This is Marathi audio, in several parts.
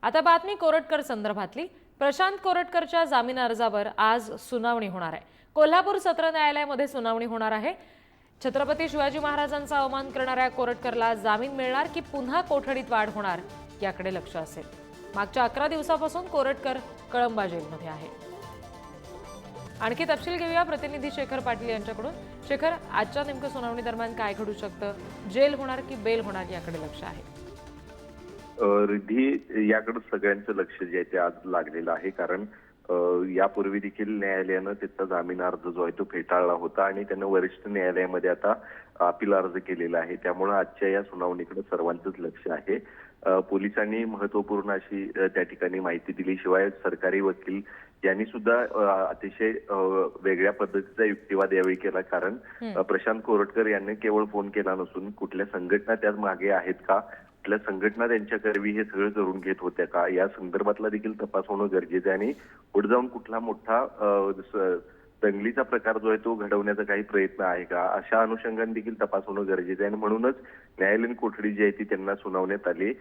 आता बातमी कोरटकर संदर्भातली। प्रशांत कोरटकरच्या जामीन अर्जावर आज सुनावणी होणार आहे। कोल्हापूर सत्र न्यायालयामध्ये सुनावणी होणार आहे। छत्रपती शिवाजी महाराजांचा अवमान करणाऱ्या कोरटकरला जामीन मिळणार की पुन्हा कोठडीत वाढ होणार याकडे लक्ष असेल। मागच्या 11 दिवसापासून कोरटकर कळंबा जेलमध्ये आहे। आणखी तपशील घेऊया प्रतिनिधी शेखर पाटील यांच्याकडून। शेखर, आजच्या नेमकं सुनावणी दरम्यान काय घडू शकतं? जेल होणार की बेल होणार याकडे लक्ष आहे। रिद्धी, याकडे सगळ्यांचं लक्ष जे आहे ते आज लागलेलं आहे, कारण यापूर्वी देखील न्यायालयानं त्याचा जामीन अर्ज जो आहे तो फेटाळला होता आणि त्यानं वरिष्ठ न्यायालयामध्ये आता अपील अर्ज केलेला आहे। त्यामुळे आजच्या या सुनावणीकडे सर्वांचंच लक्ष आहे। पोलिसांनी महत्वपूर्ण अशी त्या ठिकाणी माहिती दिली, शिवाय सरकारी वकील यांनी सुद्धा अतिशय वेगळ्या पद्धतीचा युक्तिवाद यावेळी केला, कारण प्रशांत कोरटकर यांनी केवळ फोन केला नसून कुठल्या संघटना त्या मागे आहेत का, कुठल्या संघटना त्यांच्या करवी हे सगळं करून घेत होत्या का, या संदर्भातला देखील तपास होणं गरजेचं आहे आणि पुढे जाऊन कुठला मोठा दंगलीचा प्रकार जो आहे तो घडवण्याचा काही प्रयत्न आहे का, अशा अनुषंगाने देखील तपास होणं गरजेचं आहे। आणि म्हणूनच न्यायालयीन कोठडी जी आहे ती त्यांना सुनावण्यात आली,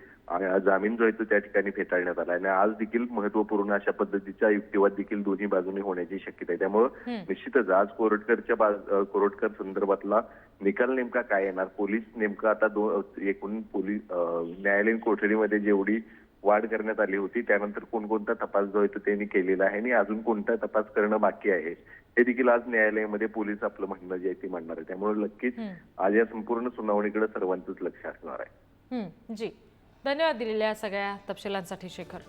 जामीन जो आहे तो त्या ठिकाणी फेटाळण्यात आला आणि आज देखील महत्वपूर्ण अशा पद्धतीचा युक्तिवाद देखील दोन्ही बाजूने होण्याची शक्यता आहे। त्यामुळे निश्चितच आज कोरटकर संदर्भातला निकाल नेमका काय येणार, पोलीस नेमका आता एकूण पोलीस न्यायालयीन कोठडीमध्ये जेवढी वाढ करण्यात आली होती त्यानंतर कोणकोणता तपास जो आहे तो त्यांनी केलेला आहे आणि अजून कोणता तपास करणं बाकी आहे हे देखील आज न्यायालयामध्ये पोलीस आपलं म्हणणं जे आहे ते मांडणार आहे। त्यामुळे नक्कीच आज या संपूर्ण सुनावणीकडे सर्वांचंच लक्ष असणार आहे। जी, धन्यवाद दिलेल्या सगळ्या तपशिलांसाठी शेखर।